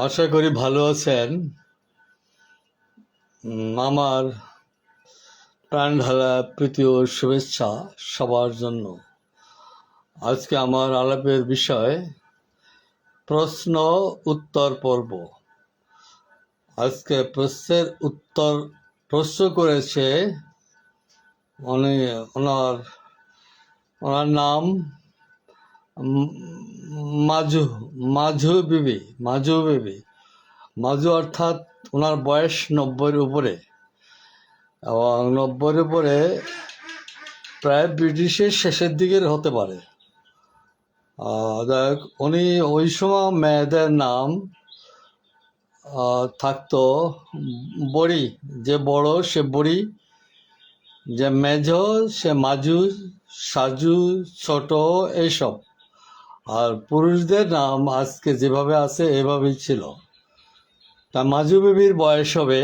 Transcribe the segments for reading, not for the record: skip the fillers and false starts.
আশা করি ভালো আছেন। আমার প্রাণ ঢালা প্রীতি ও শুভেচ্ছা সবার জন্য। আজকে আমার আলাপের বিষয় প্রশ্ন উত্তর পর্ব। আজকে প্রশ্ন করেছে ওনার নাম মাজু মাজু বিবি। মাজু অর্থাৎ ওনার বয়স 90-এর উপরে, এবং 90-এর উপরে প্রায় ব্রিটিশের শেষের দিকের হতে পারে। যাই হোক, উনি ওই সময় মেয়েদের নাম থাকতো বড়ি, যে বড় সে বড়ি, যে মেজ সে মাজু, সাজু ছোট, এইসব। আর পুরুষদের নাম আজকে যেভাবে আছে এভাবেই ছিল। তা মাজু বিবির বয়স হবে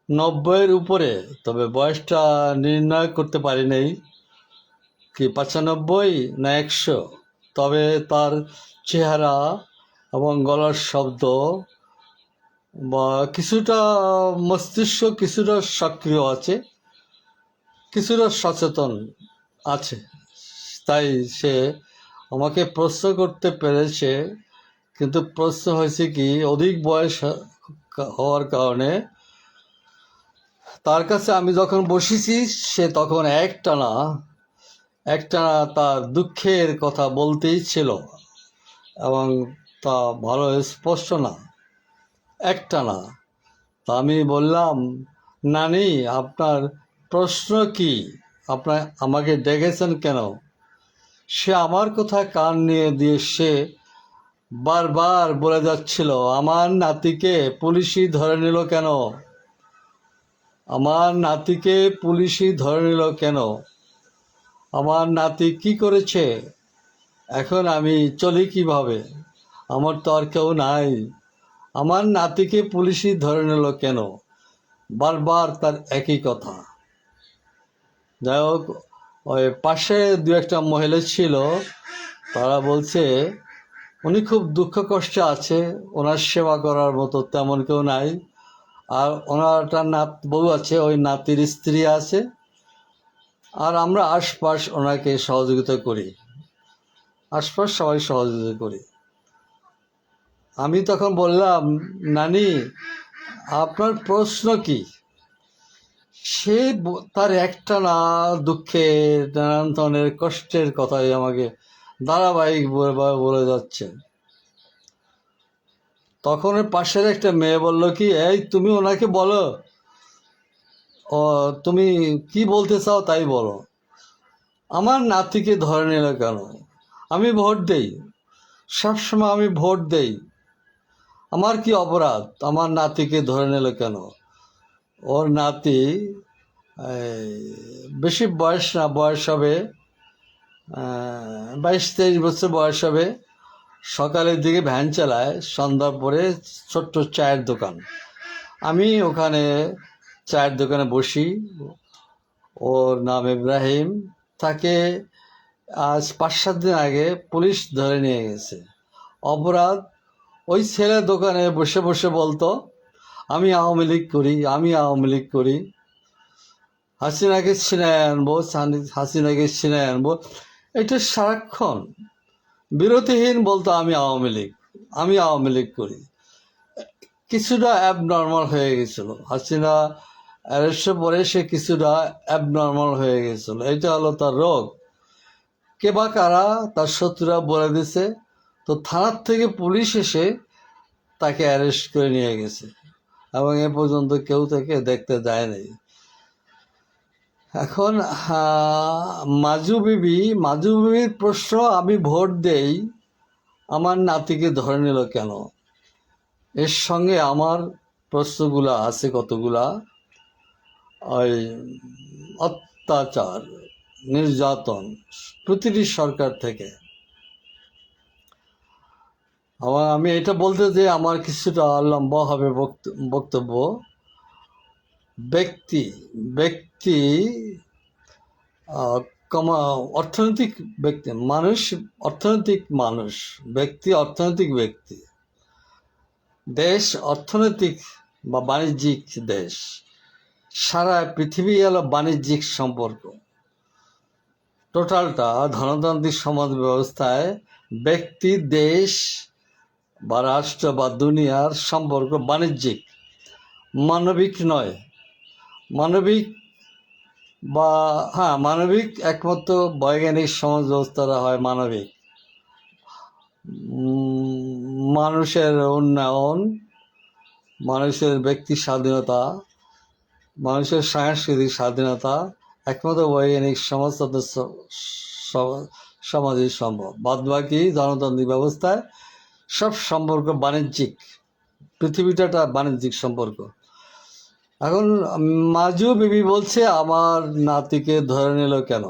90-এর উপরে, তবে বয়সটা নির্ণয় করতে পারি নাই কি 95 না 100। তবে তার চেহারা এবং গলার শব্দ বা কিছুটা মস্তিষ্ক কিছুটা সক্রিয় আছে, কিছুটা সচেতন আছে, তাই সে আমাকে প্রশ্ন করতে পেরেছে। কিন্তু প্রশ্ন হয়েছে কি, অধিক বয়স হওয়ার কারণে তার কাছে আমি যখন বসেছি সে তখন একটানা তার দুঃখের কথা বলতেই ছিল, এবং তা ভালো স্পষ্ট না, একটানা। তা আমি বললাম, নানি আপনার প্রশ্ন কি, আপনার আমাকে ডেকেছেন কেন? সে আমার কথা কান নিয়ে দিয়ে সে বারবার বলে যাচ্ছিল, আমার নাতিকে পুলিশই ধরে নিল কেন, আমার নাতিকে পুলিশই ধরে নিল কেন, আমার নাতি কি করেছে, এখন আমি চলি কিভাবে, আমার তো আর কেউ নাই, আমার নাতিকে পুলিশই ধরে নিল কেন, বারবার তার একই কথা। যাই হোক, ওই পাশে দু একটা মহিলা ছিল, তারা বলছে উনি খুব দুঃখ কষ্টে আছে, ওনার সেবা করার মতো তেমন কেউ নাই, আর ওনার একটা বউ আছে, ওই নাতির স্ত্রী আছে, আর আমরা আশপাশ ওনাকে সহযোগিতা করি, আশপাশ সবাই সহযোগিতা করি। আমি তখন বললাম, নানি আপনার প্রশ্ন কি? সে তার একটানা দুঃখের নানান ধরনের কষ্টের কথাই আমাকে ধারাবাহিক বলে যাচ্ছে। তখন পাশের একটা মেয়ে বলল কি, এই তুমি ওনাকে বলো, ও তুমি কি বলতে চাও তাই বলো, আমার নাতিকে ধরে নিল কেন, আমি ভোট দেই, সবসময় আমি ভোট দেই, আমার কি অপরাধ, আমার নাতিকে ধরে নিল কেন? ওর নাতি বেশি বয়স না, বয়স হবে 22-23 বছর বয়স হবে। সকালের দিকে ভ্যান চালায়, সন্ধ্যার পরে ছোট্ট চায়ের দোকান। আমি ওখানে চায়ের দোকানে বসি। ওর নাম ইব্রাহিম। তাকে আজ 5-7 দিন আগে পুলিশ ধরে নিয়ে গেছে। অপরাধ, ওই ছেলে দোকানে বসে বসে বলতো, আমি আওয়ামী লীগ করি, আমি আওয়ামী লীগ করি, হাসিনাকে ছিনায় আনবো, হাসিনাকে ছিনায় আনবো। এটা সারাক্ষণ বিরতিহীন বলতো, আমি আওয়ামী লীগ, আমি আওয়ামী লীগ করি। কিছুটা অ্যাবনর্মাল হয়ে গেছিল, হাসিনা অ্যারেস্টের পরে সে কিছুটা অ্যাবনর্মাল হয়ে গেছিল। এটা হলো তার রোগ। কে বা কারা, তার শত্রুরা বলে দিছে। তো থানার থেকে পুলিশ এসে তাকে অ্যারেস্ট করে নিয়ে গেছে, এবং এ পর্যন্ত কেউ তাকে দেখতে যায় নাই। এখন মাজু বিবির প্রশ্ন, আমি ভোট দেই, আমার নাতিকে ধরে নিল কেন? এর সঙ্গে আমার প্রশ্নগুলা আছে কতগুলা। ওই অত্যাচার, নির্যাতন প্রতিটি সরকার থেকে। আবার আমি এটা বলতে যে আমার কিছুটা লম্বা হবে বক্তব্য। ব্যক্তি অর্থনৈতিক ব্যক্তি মানুষ, অর্থনৈতিক মানুষ, ব্যক্তি অর্থনৈতিক ব্যক্তি, দেশ অর্থনৈতিক বা বাণিজ্যিক দেশ। সারা পৃথিবী হলো বাণিজ্যিক সম্পর্ক। টোটালটা ধনতান্ত্রিক সমাজ ব্যবস্থায় ব্যক্তি, দেশ বা রাষ্ট্র বা দুনিয়ার সম্পর্ক বাণিজ্যিক, মানবিক নয়। মানবিক বা মানবিক একমাত্র বৈজ্ঞানিক সমাজ ব্যবস্থাটা হয় মানবিক। মানুষের উন্নয়ন, মানুষের ব্যক্তি স্বাধীনতা, মানুষের সাংস্কৃতিক স্বাধীনতা একমাত্র বৈজ্ঞানিক সমাজ তাদের সমাজই সম্ভব। বাদবাকি গণতান্ত্রিক ব্যবস্থায় সব সম্পর্ক বাণিজ্যিক। পৃথিবীটা একটা বাণিজ্যিক সম্পর্ক। এখন মাজু বিবি বলছে আমার নাতিকে ধরে নিল কেন?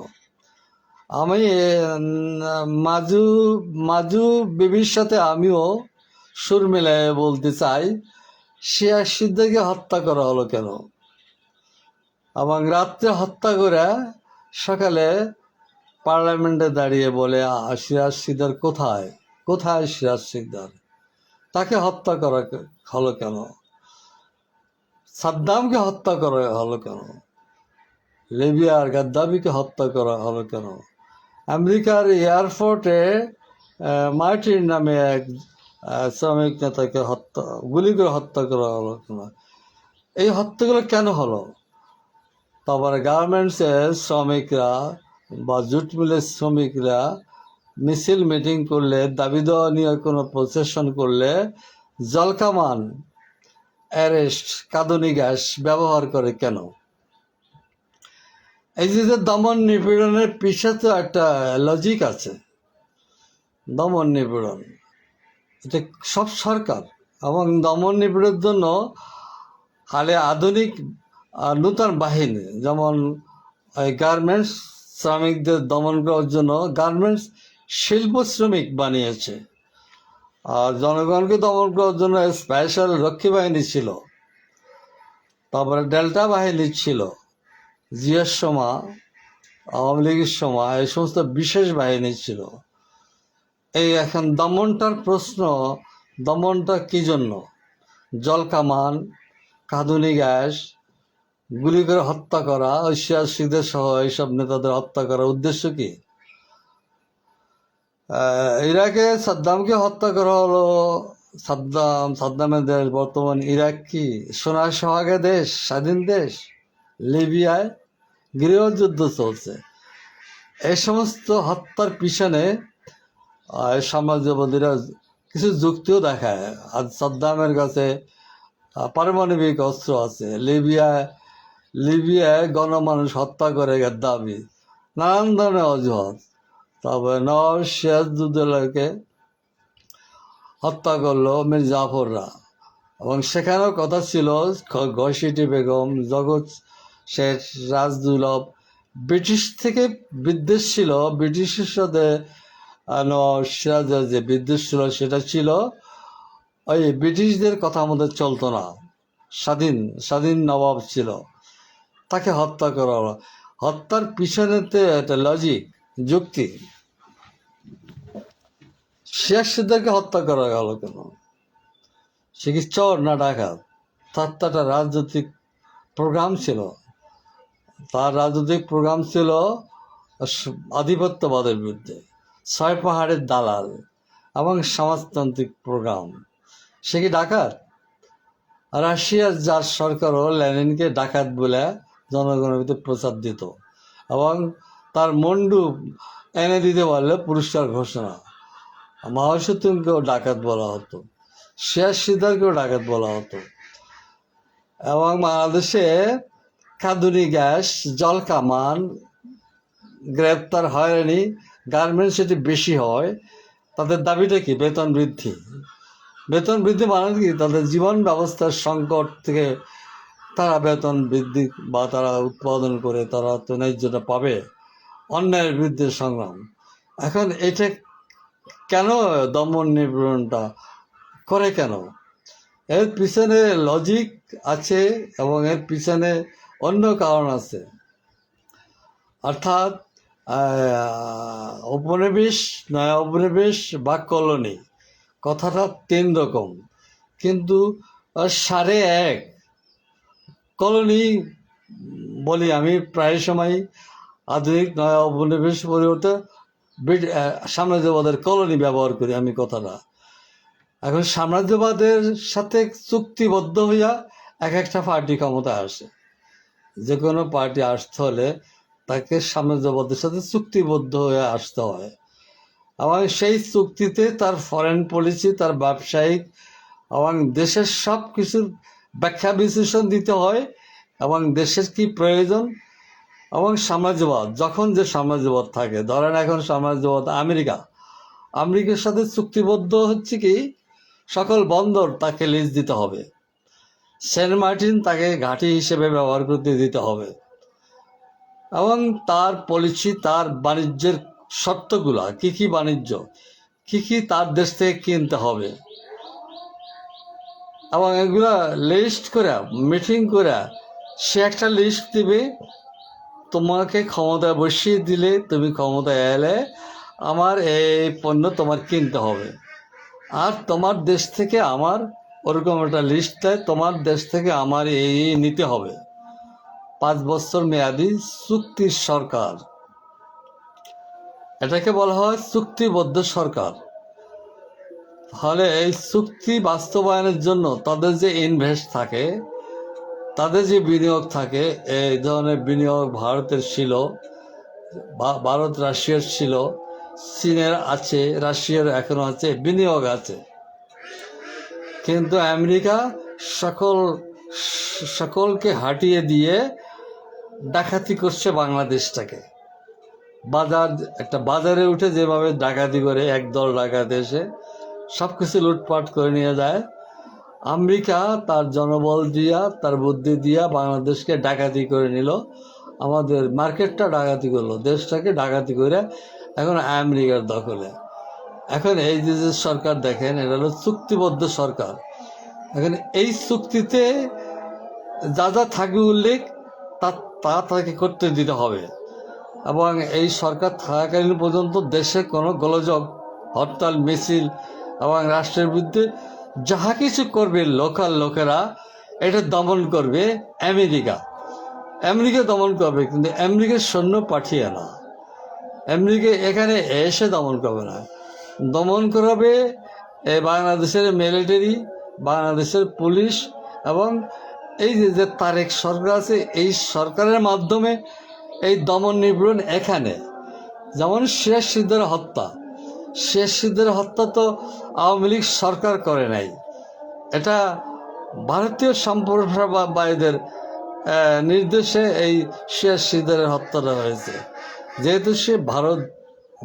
আমি মাজু বিবির সাথে আমিও সুর মিলায় বলতে চাই, শিয়া সিদ্দিককে হত্যা করা হলো কেন? এবং রাত্রে হত্যা করে সকালে পার্লামেন্টে দাঁড়িয়ে বলে সিরাজ সিকদার কোথায়? কোথায় সিরাজ সিকদার? তাকে হত্যা করা হলো কেন? সাদ্দামকে হত্যা করা হলো কেন? লিবিয়ার গাদ্দাফিকে হত্যা করা হলো কেন? আমেরিকার এয়ারপোর্টে মার্টিন নামে এক শ্রমিক নেতাকে গুলি করে হত্যা করা হলো কেন? এই হত্যাগুলো কেন হলো? তারপরে গার্মেন্টসের শ্রমিকরা বা জুট মিলের শ্রমিকরা মিছিল মিটিং করলে, দাবি দেওয়া নিয়ে কোনো প্রসেশন করলে জলকামান, অ্যারেস্ট, কাঁদুনি গ্যাস ব্যবহার করে কেন? এই যে দমন নিপীড়নের পিছনে তো একটা লজিক আছে। দমন নিপীড়ন এটা সব সরকার, এবং দমন নিপীড়নের জন্য হালে আধুনিক নূতন বাহিনী, যেমন গার্মেন্টস শ্রমিকদের দমন করার জন্য গার্মেন্টস শিল্প শ্রমিক বানিয়েছে, আর জনগণকে দমন করার জন্য স্পেশাল রক্ষী বাহিনী ছিল, তারপরে ডেল্টা বাহিনী ছিল, জিয়ার সময়, আওয়ামী লীগের সময় এই সমস্ত বিশেষ বাহিনী ছিল। এই এখন দমনটার প্রশ্ন, দমনটা কি জন্য? জলকামান, কাঁদুনি গ্যাস, গুলি করে হত্যা করা, সিরাজ সিকদার সহ এইসব নেতাদের হত্যা করার উদ্দেশ্য কি? ইরাকে সাদ্দামকে হত্যা করা হলো। সাদ্দামের দেশ বর্তমান ইরাক কি সোনার সোহাগা দেশ, স্বাধীন দেশ? লিবিয়ায় গৃহযুদ্ধ চলছে। এই সমস্ত হত্যার পিছনে সমাজবাদীরা কিছু যুক্তিও দেখায়। আর সাদ্দামের কাছে পারমাণবিক অস্ত্র আছে। লিবিয়ায় গণমানুষ হত্যা করে গাদ্দাফি, নানান ধরনের অজুহাত। তারপরে নওয়াব সিরাজউদ্দৌলাকে হত্যা করলো মীর জাফররা, এবং সেখানেও কথা ছিল ঘসিটি বেগম, জগৎ শেখ, রাজদুলভ। ব্রিটিশ থেকে বিদ্বেষ ছিল, ব্রিটিশের সাথে নওয়াব সিরাজের যে বিদ্বেষ ছিল সেটা ছিল ওই ব্রিটিশদের কথা মতো চলতো না। স্বাধীন নবাব ছিল, তাকে হত্যা করা হলো। হত্যার পিছনেতে একটা লজিক, যুক্তি। সিরাজ সিকদারকে হত্যা করা গেল কেন? সে কি চোর না ডাকাত? তার তো একটা রাজনৈতিক প্রোগ্রাম ছিল। তার রাজনৈতিক প্রোগ্রাম ছিল আধিপত্যবাদের বিরুদ্ধে, 6 পাহাড়ের দালাল এবং সমাজতান্ত্রিক প্রোগ্রাম। সে কি ডাকাত? রাশিয়ার যার সরকারও লেনিনকে ডাকাত বলে জনগণের ভিতরে প্রচার দিত, এবং তার মন্ডু এনে দিতে পারলে পুরস্কার ঘোষণা। মাও সেতুংকেও ডাকাত বলা হতো, সিরাজ সিকদারকেও ডাকাত বলা হতো। এবং বাংলাদেশে কাঁদুনি গ্যাস, জলকামান, গ্রেপ্তার, হয়রানি, গার্মেন্টস এটি বেশি হয়। তাদের দাবিটা কি? বেতন বৃদ্ধি। বেতন বৃদ্ধি মানে কি? তাদের জীবন ব্যবস্থার সংকট থেকে তারা বেতন বৃদ্ধি বা তারা উৎপাদন করে তারা তো ন্যায্যটা পাবে। অন্যায়ের বিরুদ্ধে সংগ্রাম। এখন এটা কেন দমন নিপীড়নটা করে কেন? এর পিছনে লজিক আছে এবং এর পিছনে অন্য কারণ আছে। অর্থাৎ উপনিবেশ নয় উপনিবেশ বা কলোনি, কথাটা তিন রকম, কিন্তু সাড়ে এক। কলোনি বলি আমি প্রায় সময়, আধুনিক নয়া উপনিবেশ পরিবর্তে সাম্রাজ্যবাদের কলোনি ব্যবহার করি আমি কথাটা। এখন সাম্রাজ্যবাদের সাথে চুক্তিবদ্ধ হইয়া এক একটা পার্টি ক্ষমতায় আসে। যে কোনো পার্টি আসতে হলে তাকে সাম্রাজ্যবাদের সাথে চুক্তিবদ্ধ হয়ে আসতে হয়, এবং সেই চুক্তিতে তার ফরেন পলিসি, তার ব্যবসায়িক এবং দেশের সব কিছুর ব্যাখ্যা বিশ্লেষণ দিতে হয়, এবং দেশের কি প্রয়োজন। এবং সাম্রাজ্যবাদ যখন যে সাম্রাজ্যবাদ থাকে, ধরেন এখন সাম্রাজ্যবাদ আমেরিকার সাথে চুক্তিবদ্ধ হচ্ছে কি সকল বন্দর তাকে লিজ দিতে হবে, সেন্ট মার্টিন তাকে ঘাঁটি হিসেবে ব্যবহার করতে দিতে হবে, এবং তার পলিসি, তার বাণিজ্যের শর্তগুলা কি কি, বাণিজ্য কি কি তার দেশ থেকে কিনতে হবে, এবং এগুলা লিস্ট করে মিটিং করে সে একটা লিস্ট দিবে। তোমাকে ক্ষমতায় বসিয়ে দিলে, তুমি ক্ষমতায় এলে আমার এই পণ্য তোমার কিনতে হবে, আর তোমার দেশ থেকে আমার, ওরকম একটা লিস্ট দেয়, তোমার দেশ থেকে আমার এই নিতে হবে। 5 বছর মেয়াদি চুক্তির সরকার, এটাকে বলা হয় চুক্তিবদ্ধ সরকার। ফলে এই চুক্তি বাস্তবায়নের জন্য তাদের যে ইনভেস্ট থাকে, তাদের যে বিনিয়োগ থাকে, এই ধরনের বিনিয়োগ ভারতের ছিল, ভারত রাশিয়ার ছিল, চীনের আছে, রাশিয়ার এখনো আছে, বিনিয়োগ আছে। কিন্তু আমেরিকা সকলকে হাঁটিয়ে দিয়ে ডাকাতি করছে বাংলাদেশটাকে। একটা বাজারে উঠে যেভাবে ডাকাতি করে, একদল ডাকাতি এসে সব কিছু লুটপাট করে নিয়ে যায়, আমেরিকা তার জনবল দিয়া, তার বুদ্ধি দিয়া বাংলাদেশকে ডাকাতি করে নিল, আমাদের মার্কেটটা ডাকাতি করলো, দেশটাকে ডাকাতি করে এখন আমেরিকার দখলে। এখন এই যে সরকার দেখেন, এটা হলো চুক্তিবদ্ধ সরকার। এখন এই চুক্তিতে যা যা থাকবে উল্লেখ, তা তাকে করতে দিতে হবে, এবং এই সরকার থাকাকালীন পর্যন্ত দেশে কোনো গোলযোগ, হরতাল, মিছিল এবং রাষ্ট্রের বিরুদ্ধে যাহা কিছু করবে লোকাল লোকেরা, এটা দমন করবে আমেরিকা দমন করবে, কিন্তু আমেরিকার সৈন্য পাঠিয়ে না, আমেরিকা এখানে এসে দমন করবে না, দমন করবে বাংলাদেশের মিলিটারি, বাংলাদেশের পুলিশ, এবং এই যে তারেক সরকার আছে, এই সরকারের মাধ্যমে এই দমন নিপীড়ন এখানে। যেমন শেখ সিদ্ধার হত্যা তো আওয়ামী লীগ সরকার করে নাই, এটা ভারতীয় সম্প্রদায়দের নির্দেশে এই শেখ সিদ্ধারের হত্যাটা হয়েছে। যেহেতু সে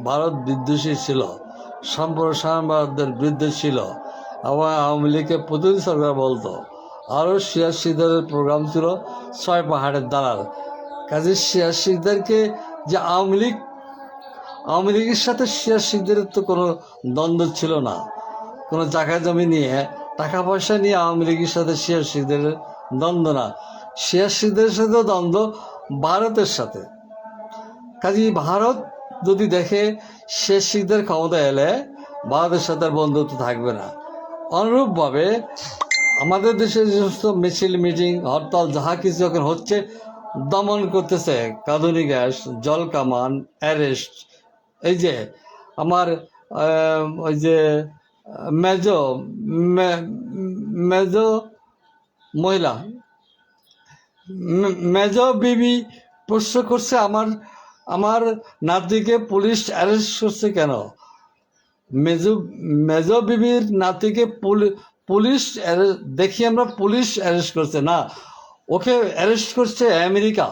ভারত বিদ্বেষী ছিল, সম্প্রসারণবাদের বিরুদ্ধে ছিল, এবং আওয়ামী লীগকে প্রতিনিধি সরকার বলতো। আরও শেখ সিদ্ধারের প্রোগ্রাম ছিল 6 পাহাড়ের দালাল। কাজে শেখ সিদ্ধারকে যে আওয়ামী লীগের সাথে শেখ সিদ্ধারের তো কোনো দ্বন্দ্ব ছিল না, কোনো জায়গা জমি নিয়ে, টাকা পয়সা নিয়ে আওয়ামী লীগের সাথে শেখ সিদ্ধারের দ্বন্দ্ব না, শেখ সিদ্ধারের সাথেও দ্বন্দ্ব ভারতের সাথে। কাজে ভারত যদি দেখে শেখ সিদ্ধার ক্ষমতা এলে ভারতের সাথে আর বন্ধুত্ব থাকবে না, অনুরূপভাবে আমাদের দেশে যে সমস্ত মিছিল, মিটিং, হরতাল যাহা কিছু এখন হচ্ছে, দমন করতেছে কাঁদুনি গ্যাস, জল কামান, অ্যারেস্ট। এই যে আমার ওই যে মেজো মহিলা, মেজো বিবি প্রশ্ন করছে, আমার নাতিকে পুলিশ অ্যারেস্ট করছে কেন? মেজো বিবির নাতিকে পুলিশ দেখি আমরা পুলিশ অ্যারেস্ট করছে না, ওকে অ্যারেস্ট করছে আমেরিকা।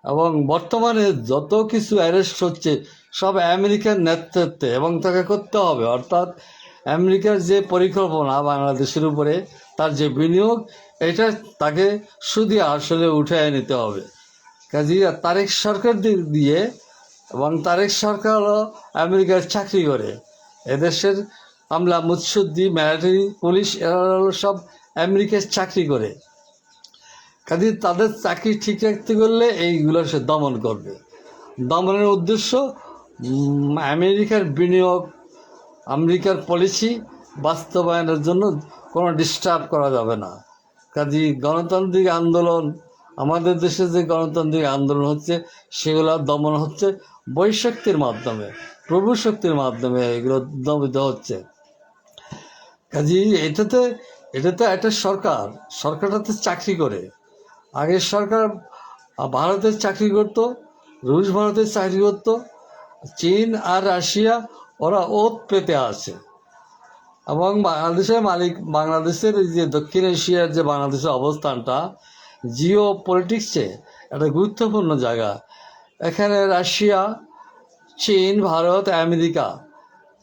এবং বর্তমানে যত কিছু অ্যারেস্ট হচ্ছে সব আমেরিকার নেতৃত্বে, এবং তাকে করতে হবে। অর্থাৎ আমেরিকার যে পরিকল্পনা বাংলাদেশের উপরে, তার যে বিনিয়োগ, এটা তাকে শুধু আসলে উঠে নিতে হবে। কাজে তারেক সরকার দিয়ে, এবং তারেক সরকার হলো আমেরিকার চাকরি করে, এদেশের আমলা, মুৎসুদ্দি, মিলিটারি, পুলিশ, এরা হলো সব আমেরিকার চাকরি করে। কাজে তাদের চাকরি ঠিক রাখতে করলে এইগুলো সে দমন করবে। দমনের উদ্দেশ্য আমেরিকার বিনিয়োগ, আমেরিকার পলিসি বাস্তবায়নের জন্য কোনো ডিস্টার্ব করা যাবে না। কাজী গণতান্ত্রিক আন্দোলন, আমাদের দেশে যে গণতান্ত্রিক আন্দোলন হচ্ছে সেগুলো দমন হচ্ছে বৈশক্তির মাধ্যমে, প্রভু শক্তির মাধ্যমে এগুলো দমিত হচ্ছে। কাজী এটাতে একটা সরকারটাতে চাকরি করে। আগের সরকার ভারতের চাকরি করতো, রুশ ভারতের চাকরি করতো, চীন আর রাশিয়া ওরা ওত পেতে আছে। এবং বাংলাদেশের যে দক্ষিণ এশিয়ার যে বাংলাদেশের অবস্থানটা জিও পলিটিক্সে একটা গুরুত্বপূর্ণ জায়গা। এখানে রাশিয়া, চীন, ভারত, আমেরিকা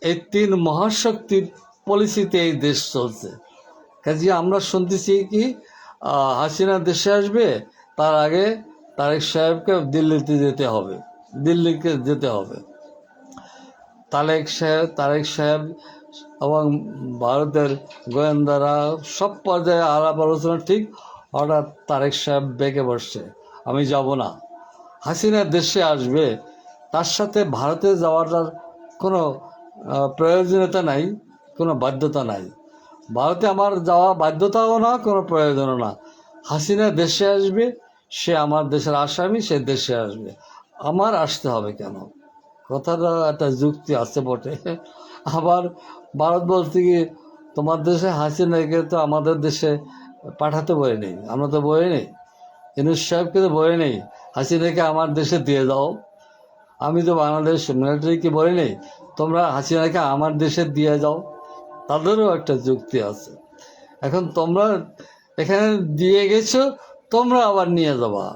এই তিন মহাশক্তির পলিসিতে এই দেশ চলছে। কাজে আমরা শুনতেছি কি হাসিনা দেশে আসবে, তার আগে তারেক সাহেবকে দিল্লিতে যেতে হবে। তারেক সাহেব এবং ভারতের গোয়েন্দারা সব পর্যায়ে আলাপ আলোচনা ঠিক। হঠাৎ তারেক সাহেব বেঁকে বসছে, আমি যাব না। হাসিনা দেশে আসবে, তার সাথে ভারতে যাওয়াটার কোনো প্রয়োজনীয়তা নাই, কোনো বাধ্যতা নাই। ভারতে আমার যাওয়া বাধ্যতাও না, কোনো প্রয়োজনও না। হাসিনা দেশে আসবে, সে আমার দেশের আসামি, সে দেশে আসবে, আমার আসতে হবে কেন? কথাটা একটা যুক্তি আছে বটে। আবার ভারত বলতে কি, তোমার দেশে হাসিনাকে তো আমাদের দেশে পাঠাতে বলে নেই, আমরা তো বলে নেই, ইউনূস সাহেবকে তো বলে নেই হাসিনাকে আমার দেশে দিয়ে দাও। আমি তো বাংলাদেশ মিলিটারিকে বলে নেই তোমরা হাসিনাকে আমার দেশে দিয়ে যাও। তাদেরও একটা যুক্তি আছে। এখন তোমরা এখানে দিয়ে গেছো, তোমরা আবার নিয়ে যাবা।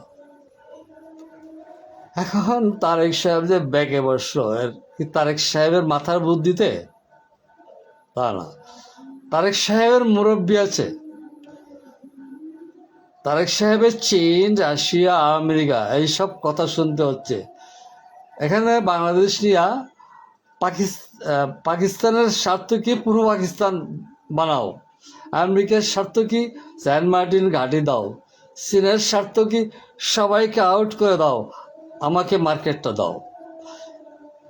এখন তারেক সাহেব যে ব্যাগে বসলো, তারেক সাহেবের মাথার বুদ্ধিতে? তা না, তারেক সাহেবের মুরব্বী আছে। তারেক সাহেবের চীন, রাশিয়া, আমেরিকা এইসব কথা শুনতে হচ্ছে। এখানে বাংলাদেশ নিয়ে পাকিস্তানের স্বার্থ কি পূর্ব পাকিস্তান বানাও, আমেরিকার স্বার্থ কি সেন্ট মার্টিন ঘাঁটি দাও, চীনের স্বার্থ কি সবাইকে আউট করে দাও, আমাকে মার্কেটটা দাও।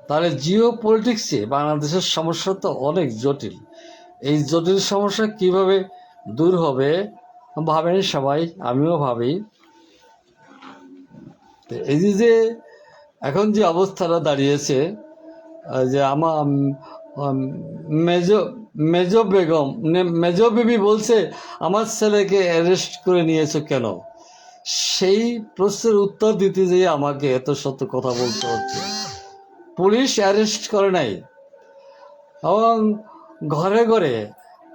তাহলে জিও পলিটিক্সে বাংলাদেশের সমস্যা তো অনেক জটিল। এই জটিল সমস্যা কিভাবে দূর হবে ভাবেন সবাই, আমিও ভাবি। এই যে এখন যে অবস্থাটা দাঁড়িয়েছে, যে আমার মেজো বিবি বলছে আমার ছেলেকে অ্যারেস্ট করে নিয়েছো কেন? সেই প্রশ্নের উত্তর দিতে যেয়ে আমাকে এত সত্য কথা বলতে হচ্ছে। পুলিশ অ্যারেস্ট করে নাই, এবং ঘরে ঘরে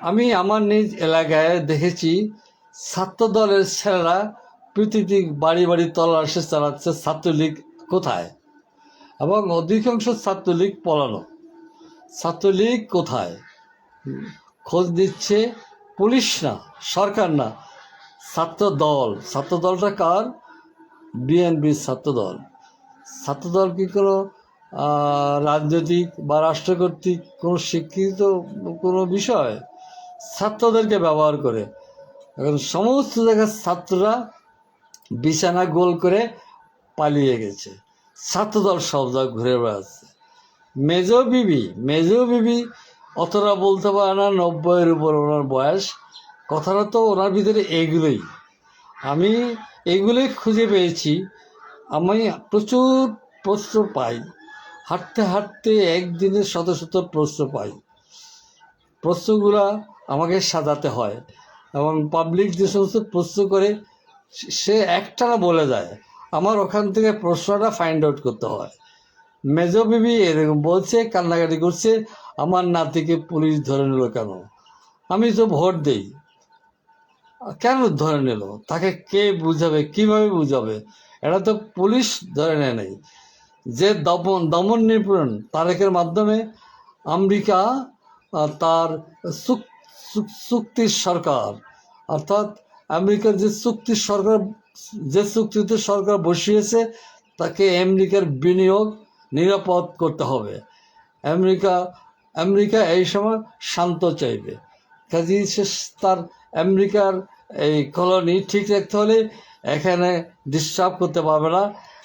আমি আমার নিজ এলাকায় দেখেছি ছাত্র দলের ছেলেরা প্রতিটি বাড়ি বাড়ি তল্লাশি চালাচ্ছে ছাত্রলীগ কোথায়, এবং অধিকাংশ ছাত্রলীগ পলানো। ছাত্রলীগ কোথায় খোঁজ দিচ্ছে পুলিশ না, সরকার না, ছাত্র দলটা কার? বিএনপির ছাত্রদল। ছাত্রদল কি কোনো রাজনৈতিক বা রাষ্ট্র কর্তৃক কোনো স্বীকৃত কোনো বিষয়? ছাত্রদেরকে ব্যবহার করে এখন সমস্ত জায়গায় ছাত্ররা বিছানা গোল করে পালিয়ে গেছে। ছাত্রদল সব জায়গায় ঘুরে বেড়াচ্ছে। মেজো বিবি অতটা বলতে পারে না, 90-এর উপর ওনার বয়স। কথাটা তো ওনার ভিতরে এগুলোই, আমি এগুলোই খুঁজে পেয়েছি। আমি প্রচুর প্রশ্ন পাই, হাঁটতে হাঁটতে একদিনে শত শত প্রশ্ন পাই। প্রশ্নগুলা আমাকে সাজাতে হয়, এবং পাবলিক যে সমস্ত প্রশ্ন করে সে একটানা বলে যায়, আমার ওখান থেকে প্রশ্নটা ফাইন্ড আউট করতে হয়। মেজো বিবি এরকম বলছে, কান্নাকাটি করছে, আমার নাতিকে পুলিশ ধরে নিল কেন? আমি তো ভোট দেই, কেন ধরে নিল? তাকে কে বুঝাবে, কিভাবে বুঝাবে? এটা তো পুলিশ ধরে নেয় নাই। যে দমন নিপীড়ন তারেকের মাধ্যমে আমেরিকা তার চুক্তির সরকার, অর্থাৎ আমেরিকার যে চুক্তিতে সরকার বসিয়েছে, তাকে আমেরিকার বিনিয়োগ নিরাপদ করতে হবে। আমেরিকা এই সময় শান্ত চাইবে। কাজে সে তার আমেরিকার এই কলোনি ঠিক রাখতে হলে এখানে ডিস্টার্ব করতে পারবে না।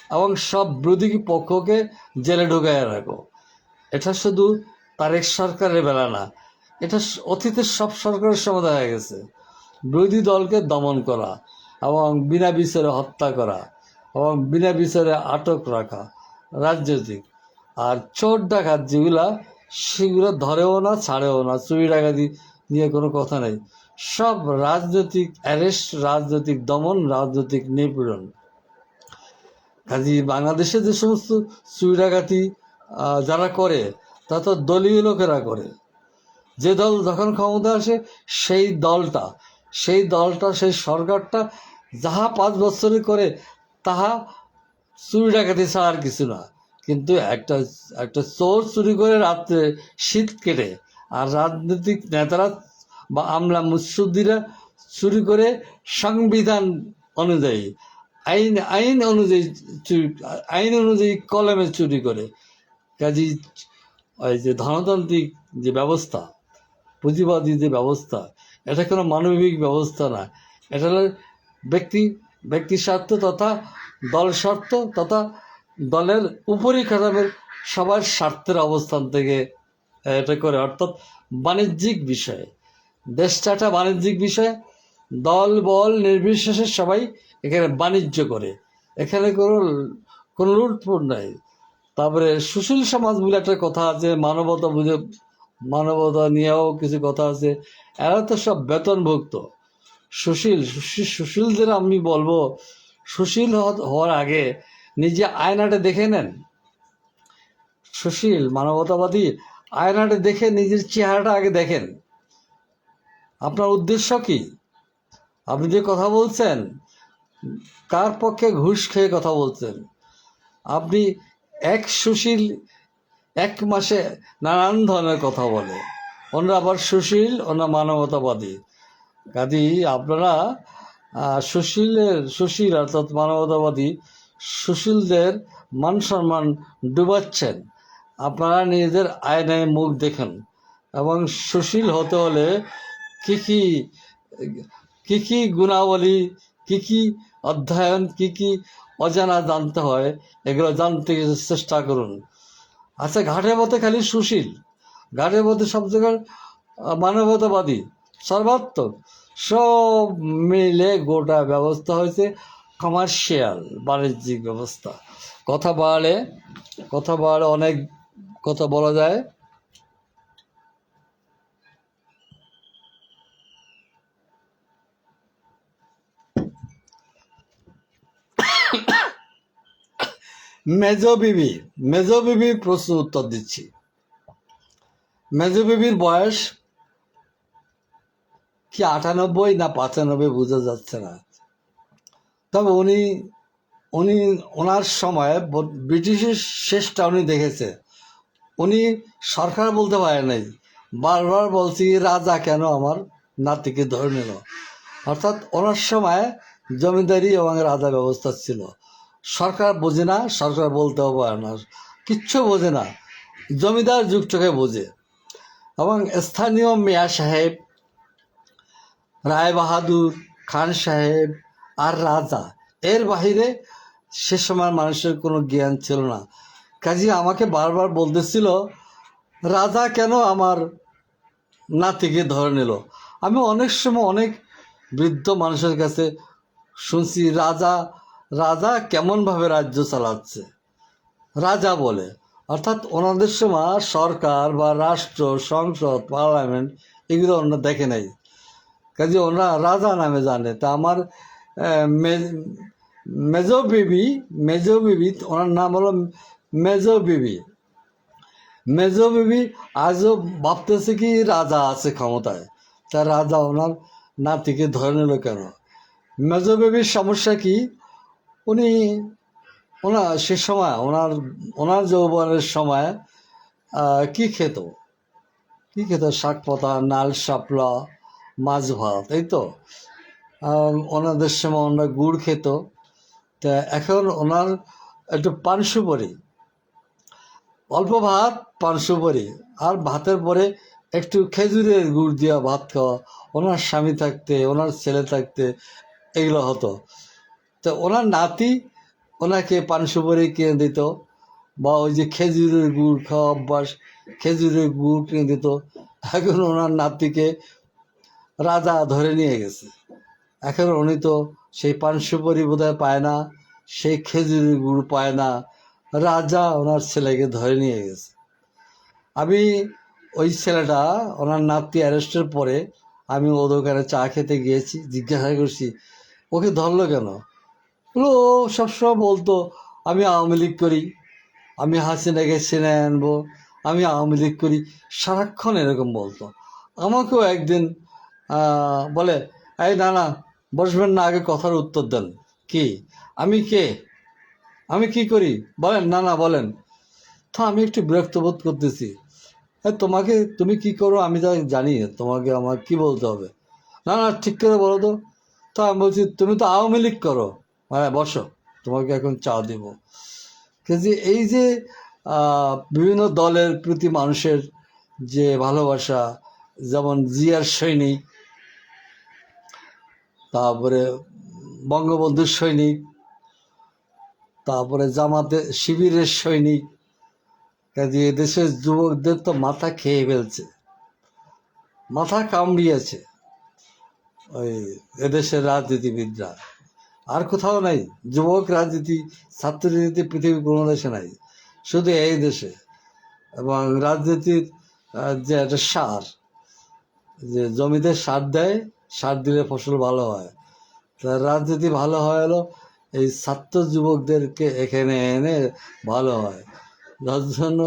এবং সব বিরোধী পক্ষকে জেলে ঢুকাইয়া রাখো। এটা শুধু তারেক সরকারের বেলা না, এটা অতীতের সব সরকারের সময় দেখা গেছে। বিরোধী দলকে দমন করা এবং বিনা বিচারে হত্যা করা এবং বিনা বিচারে আটক রাখা রাজনৈতিক। আর চোর ডাকাত যেগুলা, সেগুলো ধরেও না, ছাড়েও না। চুরি ডাকাতি নিয়ে কোনো কথা নেই, সব রাজনৈতিক অ্যারেস্ট, রাজনৈতিক দমন, রাজনৈতিক নিপীড়ন। কাজে বাংলাদেশে যে সমস্ত চুরি ডাকাতি যারা করে, তা তো দলীয় লোকেরা করে। যে দল যখন ক্ষমতা আসে, সেই দলটা সেই সরকারটা যাহা 5 বছরে করে, তাহা চুরি ডাকাতি ছাড়া আর কিছু না। কিন্তু একটা চোর চুরি করে রাত্রে শীত কেটে, আর রাজনৈতিক নেতারা বা আমলা মুৎসুদ্দিরা চুরি করে সংবিধান অনুযায়ী, আইন অনুযায়ী কলমে চুরি করে। কাজী ওই যে ধনতান্ত্রিক যে ব্যবস্থা, পুঁজিবাদী যে ব্যবস্থা, এটা কোনো মানবিক ব্যবস্থা না। এটা হলো ব্যক্তি স্বার্থ তথা দল স্বার্থ তথা দলের উপরিকাঠামের সবার স্বার্থের অবস্থান থেকে এটা করে। অর্থাৎ বাণিজ্যিক বিষয়, দেশটা একটা বাণিজ্যিক বিষয়। দল বল নির্বিশেষে সবাই এখানে বাণিজ্য করে, এখানে কোনো লুটফুট নাই। তারপরে সুশীল সমাজ বলে একটা কথা আছে, মানবতা নিয়েও কিছু কথা আছে। এরা তো সব বেতনভুক্ত। সুশীলদের আমি বলবো, সুশীল হওয়ার আগে নিজে আয়নাটা দেখে নেন। সুশীল মানবতাবাদী আয়নাটা দেখে নিজের চেহারাটা আগে দেখেন। আপনার উদ্দেশ্য কি? আপনি যে কথা বলছেন, কার পক্ষে ঘুষ খেয়ে কথা বলছেন? আপনি সুশীল 1 মাসে নানান ধরনের কথা বলে, ওনারা আবার সুশীল, ওনারা মানবতাবাদী। কাজেই আপনারা সুশীল অর্থাৎ মানবতাবাদী সুশীলদের মান সম্মান ডুবাচ্ছেন। আপনারা নিজেদের আয়নায় মুখ দেখেন, এবং সুশীল হতে হলে কি কি গুণাবলী, কি অধ্যয়ন, কি অজানা জানতে হয়, এগুলো জানতে চেষ্টা করুন। আচ্ছা, ঘাটের পথে খালি সুশীল, ঘাটের পথে সব জায়গায় মানবতাবাদী, সর্বাত্মক, সব মিলে গোটা ব্যবস্থা হয়েছে কমার্শিয়াল, বাণিজ্যিক ব্যবস্থা। কথা বাড়লে অনেক কথা বলা যায়। মেজো বিবি প্রশ্ন উত্তর দিচ্ছি। মেজো বিবির বয়স কি 98 না 95 বোঝা যাচ্ছে না। তবে ওনার সময় ব্রিটিশের শেষটা উনি দেখেছে। উনি সরকার বলতে পারে নাই, বারবার বলছি রাজা কেন আমার নাতিকে ধরে নিল। অর্থাৎ ওনার সময় জমিদারি এবং রাজা ব্যবস্থা ছিল। সরকার বোঝে না, সরকার বলতেও পারে না, কিচ্ছু বোঝে না, জমিদার যুগটাকে বোঝে। এবং স্থানীয় মিয়া সাহেব, রায় বাহাদুর, খান সাহেব আর রাজা, এর বাহিরে সে সময় মানুষের কোনো জ্ঞান ছিল না। কাজে আমাকে বারবার বলতেছিল, রাজা কেন আমার নাতিকে ধরে নিল। আমি অনেক সময় অনেক বৃদ্ধ মানুষের কাছে শুনছি, রাজা কেমনভাবে রাজ্য চালাচ্ছে, রাজা বলে। অর্থাৎ ওনাদের সময় সরকার বা রাষ্ট্র, সংসদ, পার্লামেন্ট এগুলো ওনারা দেখে নাই। কাজে ওনারা রাজা নামে জানে। তা আমার মেজো বিবি, ওনার নাম হলো মেজো বিবি আজও ভাবতেছে কি রাজা আছে ক্ষমতায়, তা রাজা ওনার নাতিকে ধরে নিল কেন? মেজো বিবির সমস্যা কি? সে সময় ওনার যৌবনের সময় কি খেত? শাক পাতা, নাল শাপলা, মাছ ভাত, এই তো। ওনাদের সময় ওনারা গুড় খেত। তা এখন ওনার একটু পান সুপারি, অল্প ভাত, পান সুপারি, আর ভাতের পরে একটু খেজুরের গুড় দিয়া ভাত খাওয়া। ওনার স্বামী থাকতে, ওনার ছেলে থাকতে এগুলো হতো। তো ওনার নাতি ওনাকে পান সুপারি কিনে দিত, বা ওই যে খেজুরের গুড় খাওয়া অভ্যাস, খেজুরের গুড় কিনে দিত। এখন ওনার নাতিকে রাজা ধরে নিয়ে গেছে। এখন উনি তো সেই পান সুপারি বোধহয় পায় না, সেই খেজুরের গুড় পায় না, রাজা ওনার ছেলেকে ধরে নিয়ে গেছে। আমি ওই ছেলেটা, ওনার নাতি অ্যারেস্টের পরে আমি ও দোকানে চা খেতে গিয়েছি, জিজ্ঞাসা করছি ওকে ধরলো কেন। বললো ও সবসময় বলতো আমি আওয়ামী লীগ করি, আমি হাসিনাকে ছিনে আনবো, আমি আওয়ামী লীগ করি, সারাক্ষণ এরকম বলতো। আমাকেও একদিন বলে, এই না না, বসবেন না, আগে কথার উত্তর দেন। কি, আমি কে, আমি কি করি বলেন, না না বলেন। তো আমি একটু বিরক্ত বোধ করতেছি। তোমাকে, তুমি কি করো আমি তা জানি, তোমাকে আমার কি বলতে হবে? না না, ঠিক করে বলো তো। তো আমি বলছি তুমি তো আওয়ামী লীগ করো। হ্যাঁ বসো, তোমাকে এখন চা দেব। কিন্তু এই যে বিভিন্ন দলের প্রতি মানুষের যে ভালোবাসা, যেমন জিয়ার সৈনিক, তারপরে বঙ্গবন্ধুর সৈনিক, তারপরে জামাতে শিবিরের সৈনিক, কাজে এদেশের যুবকদের তো মাথা খেয়ে ফেলছে, মাথা কামড়িয়েছে ওই এদেশের রাজনীতিবিদরা। আর কোথাও নাই যুবক রাজনীতি, ছাত্র রাজনীতি পৃথিবীর কোনো দেশে নাই, শুধু এই দেশে। এবং রাজনীতির যে একটা সার, যে জমিতে সার দেয়, সার দিলে ফসল ভালো হয়, তা রাজনীতি ভালো হয় হলো এই ছাত্র যুবকদেরকে এখানে এনে ভালো হয়। যার জন্য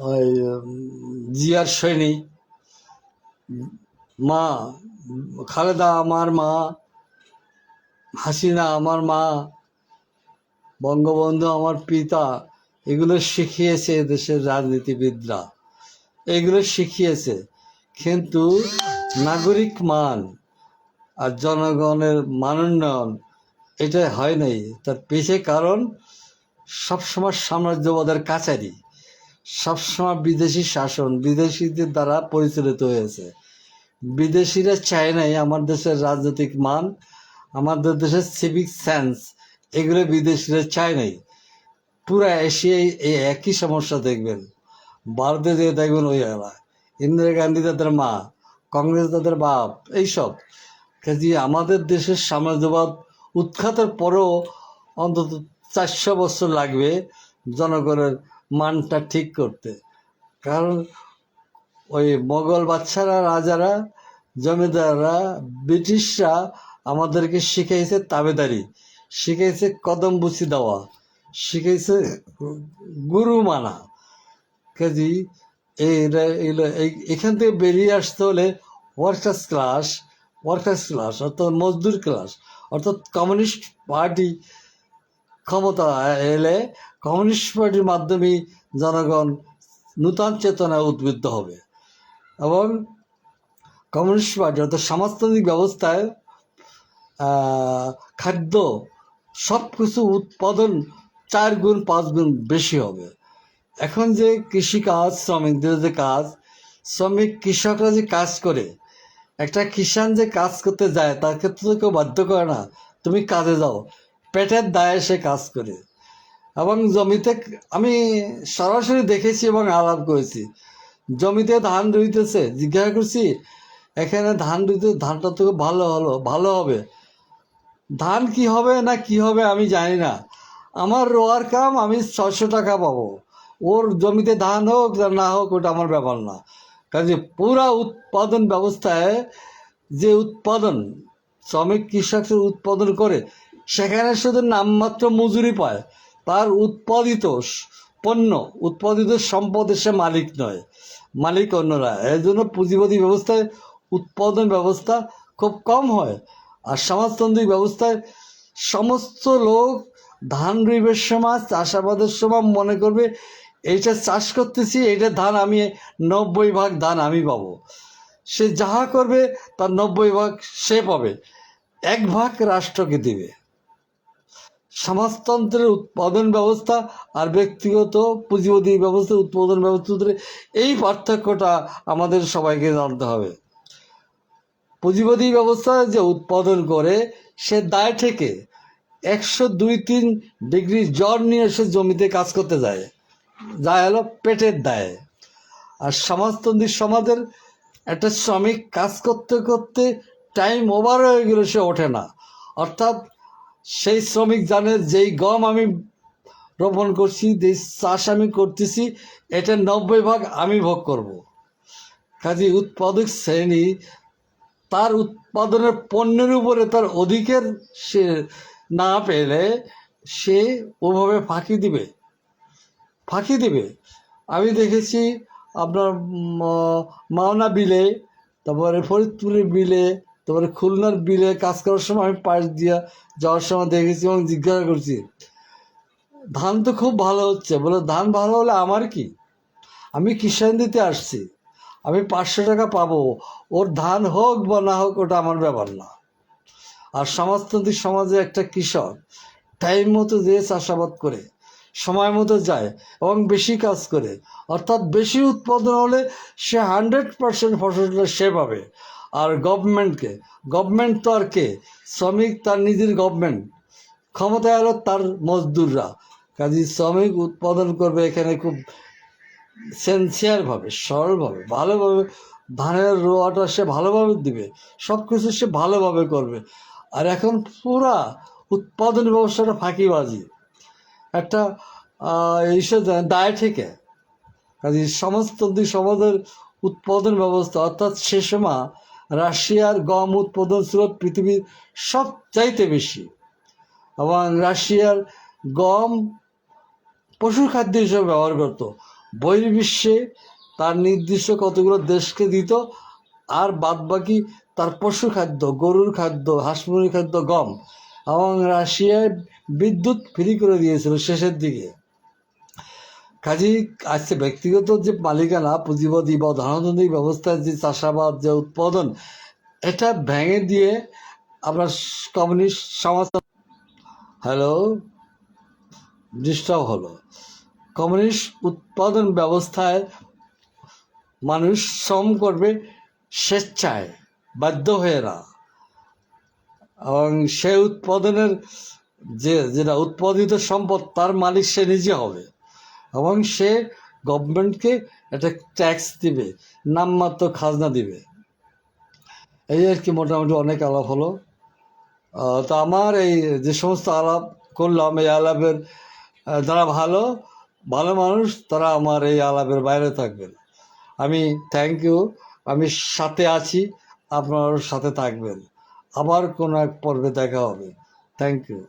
ওই জিয়ার সৈনিক, মা খালেদা আমার মা, হাসিনা আমার মা, বঙ্গবন্ধু আমার পিতা, এগুলো শিখিয়েছে দেশের রাজনীতিবিদরা, এগুলো শিখিয়েছে। কিন্তু নাগরিক মান আর জনগণের মানোন্নয়ন এটা হয় নাই। তার পেছে কারণ সবসময় সাম্রাজ্যবাদের কাছারি, সবসময় বিদেশি শাসন, বিদেশিদের দ্বারা পরিচালিত হয়েছে। বিদেশিরা চায় নাই আমার দেশের রাজনৈতিক মান, আমাদের দেশের সিভিক সেন্স, এগুলো বিদেশিরা চায় নাই। পুরো এশিয়ায় এই একই সমস্যা দেখবেন। ভারতে যে দেখবেন ওই এলা, ইন্দিরা গান্ধী তাদের মা, কংগ্রেস তাদের বাপ, এইসব। কাজে আমাদের দেশের সাম্রাজ্যবাদ উৎখাতের পরেও অন্তত 400 বছর লাগবে জনগণের মানটা ঠিক করতে। কারণ ওই মোগল বাদশারা, রাজারা, জমিদাররা, ব্রিটিশরা আমাদেরকে শিখাইছে তাবেদারি, শিখাইছে কদম বুচি দেওয়া, শিখাইছে গুরু মানা। কাজে এখান থেকে বেরিয়ে আসতে হলে ওয়ার্কার্স ক্লাস অর্থাৎ মজদুর ক্লাস, অর্থাৎ কমিউনিস্ট পার্টি ক্ষমতা এলে কমিউনিস্ট পার্টির মাধ্যমেই জনগণ নূতন চেতনায় উদ্বুদ্ধ হবে। এবং কমিউনিস্ট পার্টি অর্থাৎ সমাজতান্ত্রিক ব্যবস্থায় খাদ্য সব কিছু উৎপাদন 4 গুণ 5 গুণ বেশি হবে। এখন যে কৃষিকাজ, শ্রমিকদের যে কাজ, কৃষকরা যে কাজ করে, একটা কিষান যে কাজ করতে যায় তার ক্ষেত্রে তো কেউ বাধ্য করে না, তুমি কাজে যাও, পেটের দায়ে সে কাজ করে। এবং জমিতে আমি সরাসরি দেখেছি এবং আলাপ করেছি, জমিতে ধান রুইতেছে, জিজ্ঞাসা করছি এখানে ধান রুইতে, ধানটা তো ভালো হবে, ধান কি হবে না কি হবে আমি জানি না, আমার রোয়ার কাম, আমি 600 টাকা পাবো, ওর জমিতে ধান হোক না হোক ওটা আমার ব্যাপার না। কাজে পুরা উৎপাদন ব্যবস্থায় যে উৎপাদন শ্রমিক কৃষক উৎপাদন করে, সেখানে শুধু নামমাত্র মজুরি পায়, তার উৎপাদিত পণ্য, উৎপাদিত সম্পদের সে মালিক নয়, মালিক অন্যরা। এর জন্য পুঁজিবাদী ব্যবস্থায় উৎপাদন ব্যবস্থা খুব কম হয়। আর সমাজতান্ত্রিক ব্যবস্থায় সমস্ত লোক ধান রুইবের সময়, চাষাবাদের সময় মনে করবে এইটা চাষ করতেছি, এইটা ধান আমি 90 ভাগ ধান আমি পাবো। সে যাহা করবে তার 90 ভাগ সে পাবে, 1 ভাগ রাষ্ট্রকে দিবে। সমাজতন্ত্রের উৎপাদন ব্যবস্থা আর ব্যক্তিগত পুঁজিবাদী ব্যবস্থা, উৎপাদন ব্যবস্থা, এই পার্থক্যটা আমাদের সবাইকে জানতে হবে। পুঁজিবাদী ব্যবস্থা যে উৎপাদন করে সে দায় থেকে, 102-3 ডিগ্রি জ্বর নিয়ে এসে জমিতে কাজ করতে যায়, যা হলো পেটের দায়ে। আর সমাজতন্ত্রী সমাজের একটা শ্রমিক কাজ করতে করতে টাইম ওভার হয়ে গেলে সে ওঠে না। অর্থাৎ সেই শ্রমিক জানে যেই গম আমি রোপণ করছি, যেই চাষ আমি করতেছি, এটা 90% আমি ভোগ করব। কাজে উৎপাদক শ্রেণী তার উৎপাদনের পণ্যের উপরে তার অধিকার সে না পেলে সে ওভাবে ফাঁকি দিবে। আমি দেখেছি আপনার মাওনা বিলে, তারপরে ফরিদপুরের বিলে, তারপরে খুলনার বিলে কাজ করার সময় আমি পাশ দিয়ে যাওয়ার সময় দেখেছি এবং জিজ্ঞাসা করছি, ধান তো খুব ভালো হচ্ছে। বলে, ধান ভালো হলে আমার কি? আমি কিষাণ দিতে আসছি, আমি 500 টাকা পাবো, ওর ধান হোক বা না হোক ওটা আমার ব্যাপার না। আর সমাজতান্ত্রিক সমাজে একটা কৃষক টাইম মতো যে চাষাবাদ করে, সময় মতো যায় এবং বেশি কাজ করে, অর্থাৎ বেশি উৎপাদন হলে সে 100% ফসলটা সে পাবে। আর গভর্নমেন্ট তো আর কে? শ্রমিক তার নিজের গভর্নমেন্ট, ক্ষমতায় হলো তার মজদুররা। কাজে শ্রমিক উৎপাদন করবে এখানে খুব সেন্সিয়ারভাবে, সরলভাবে, ভালোভাবে। ধানের রোয়াটা সে ভালোভাবে দিবে, সব কিছু সে ভালোভাবে করবে। আর এখন পুরা উৎপাদন ব্যবস্থাটা ফাঁকিবাজি, একটা এইসব দায় থেকে। কাজে সমাজতান্ত্রিক সমাজের উৎপাদন ব্যবস্থা, অর্থাৎ সে সময় রাশিয়ার গম উৎপাদন ছিল পৃথিবীর সবচাইতে বেশি, এবং রাশিয়ার গম পশুর খাদ্য হিসেবে ব্যবহার করত। বহির্বিশ্বে তার নির্দিষ্ট কতগুলো দেশকে দিত, আর বাদবাকি তার পশু খাদ্য, গরুর খাদ্য, হাঁস মুরগির খাদ্য গম। এবং রাশিয়ায় বিদ্যুৎ ফ্রি করে দিয়েছিল শেষের দিকে। কাজেই আজকে ব্যক্তিগত যে মালিকানা, পুঁজিবাদী বা ধনতান্ত্রিক ব্যবস্থায় যে চাষাবাদ, যে উৎপাদন, এটা ভেঙে দিয়ে আমরা কমিউনিস্ট সমাজ, হ্যালো, ডিস্টার্ব হলো, কমিউনিস্ট উৎপাদন ব্যবস্থায় মানুষ শ্রম করবে স্বেচ্ছায়, বাধ্য হয়ে না। এবং সে উৎপাদনের যেটা উৎপাদিত সম্পদ, তার মালিক সে নিজে হবে, এবং সে গভর্নমেন্টকে একটা ট্যাক্স দিবে, নামমাত্র খাজনা দিবে। এই আর কি, মোটামুটি অনেক আলাপ হলো। তো আমার এই যে সমস্ত আলাপ করলাম, এই আলাপের যারা ভালো মানুষ, তারা আমার এই আলাপের বাইরে থাকবেন। আমি থ্যাংক ইউ, আমি সাথে আছি, আপনার সাথে থাকবেন। আবার কোনো এক পর্বে দেখা হবে। Thank you.